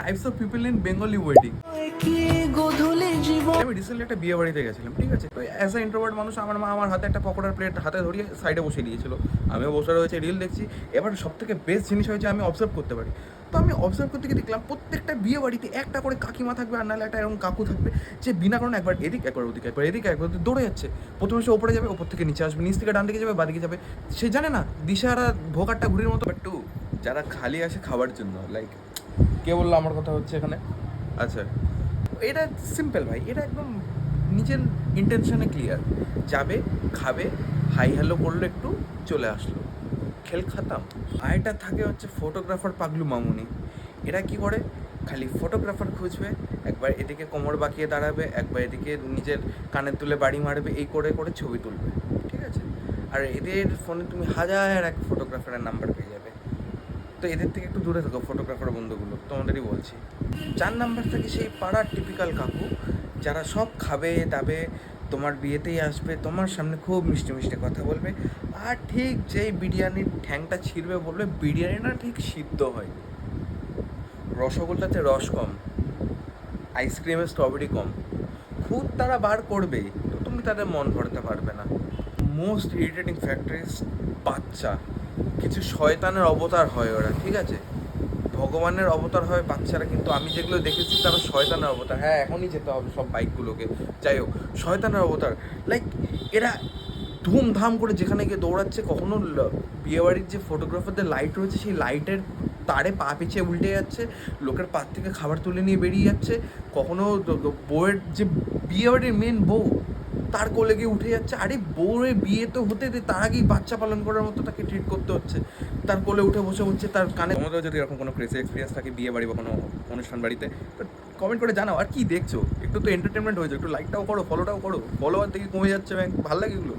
Types of people in Bengali wedding. আমি recently একটা বিয়ে বাড়িতে গেছিলাম, ঠিক আছে? তো অ্যাজ আ ইন্ট্রোভার্ট মানুষ আমার মা আমার হাতে একটা পকোড়ার প্লেট হাতে ধরিয়ে সাইডে বসিয়ে দিয়েছিল। আমিও বসে রয়েছে, রিল দেখছি। এবার সব থেকে বেস্ট জিনিস হয়েছে আমি অবজার্ভ করতে পারি। তো আমি অবজার্ভ করতে গিয়ে দেখলাম প্রত্যেকটা বিয়ে বাড়িতে একটা করে কাকিমা থাকবে, আর নাহলে একটা এরকম কাকু থাকবে, যে বিনা কারণে একবার এদিক একবার ওদিক, একবার এদিক একবার ওদিক দৌড়ে যাচ্ছে। প্রথমে সে ওপরে যাবে, ওপর থেকে নিচে আসবে, নিচ থেকে ডান দিকে যাবে, বাদিকে যাবে। সে জানে না দিশাহারা ভোগাট্টা ঘুরির মতো। একটু যারা খালি আসে খাবার জন্য, লাইক কে বললো আমার কথা হচ্ছে এখানে? আচ্ছা, এটা সিম্পল ভাই, এটা একদম নিজের ইন্টেনশনে ক্লিয়ার। যাবে, খাবে, হাই হ্যালো করলো, একটু চলে আসলো, খেল খাতাম। আর এটা থাকে হচ্ছে ফটোগ্রাফার পাগলু মামুনি। এরা কি করে, খালি ফটোগ্রাফার খুঁজবে, একবার এদিকে কোমর বাঁকিয়ে দাঁড়াবে, একবার এদিকে নিজের কানের তুলে বাড়ি মারবে, এই করে করে ছবি তুলবে, ঠিক আছে? আর এদের ফোনে তুমি হাজার এক ফটোগ্রাফারের নাম্বার পেয়ে যাবে। তো এদের থেকে একটু দূরে থাকো ফটোগ্রাফার বন্ধুগুলো, তোমাদেরই বলছি। 4 নাম্বার থাকে সেই পাড়ার টিপিক্যাল কাকু, যারা সব খাবে দাবে, তোমার বিয়েতেই আসবে, তোমার সামনে খুব মিষ্টি মিষ্টি কথা বলবে, আর ঠিক যেই বিরিয়ানির ঠ্যাংটা ছিঁড়বে বলবে বিরিয়ানি না ঠিক সিদ্ধ হয়, রসগোল্লাতে রস কম, আইসক্রিমে স্ট্রবেরি কম। খুদ তারা বার করবেই, তো তুমি তাদের মন ভরাতে পারবে না। মোস্ট ইরিটেটিং ফ্যাক্টর ইজ বাচ্চা। কিছু শয়তানের অবতার হয় ওরা, ঠিক আছে? ভগবানের অবতার হয় বাচ্চারা, কিন্তু আমি যেগুলো দেখেছি তারা শয়তানের অবতার। হ্যাঁ, এখনই যেতে হবে সব বাইকগুলোকে। যাই হোক, শয়তানের অবতার। লাইক এরা ধুমধাম করে যেখানে গিয়ে দৌড়াচ্ছে, কখনো বিয়েবাড়ির যে ফটোগ্রাফারদের লাইট রয়েছে সেই লাইটের তারে পা পিছিয়ে উল্টে যাচ্ছে, লোকের পাত থেকে খাবার তুলে নিয়ে বেরিয়ে যাচ্ছে। কখনো বউয়ের যে বিয়েবাড়ির মেন বউ, তার কোলে গিয়ে উঠে যাচ্ছে। আরে বউয়ের বিয়ে তো হতে দে, তার আগেই বাচ্চা পালন করার মতো তাকে ট্রিট করতে হচ্ছে। তার কোলে উঠে বসে হচ্ছে, তার কানে। তোমাদেরও যদি এরকম কোনো ক্রেজি এক্সপিরিয়েন্স থাকে বিয়ে বাড়ি বা কোনো অনুষ্ঠান বাড়িতে, তো কমেন্ট করে জানাও। আর কি দেখছো, একটু তো এন্টারটেনমেন্ট হয়েছে, একটু লাইকটাও করো, ফলোটাও করো। ফলোয়ার দেখে কমে যাচ্ছে, ভালো লাগে এগুলো।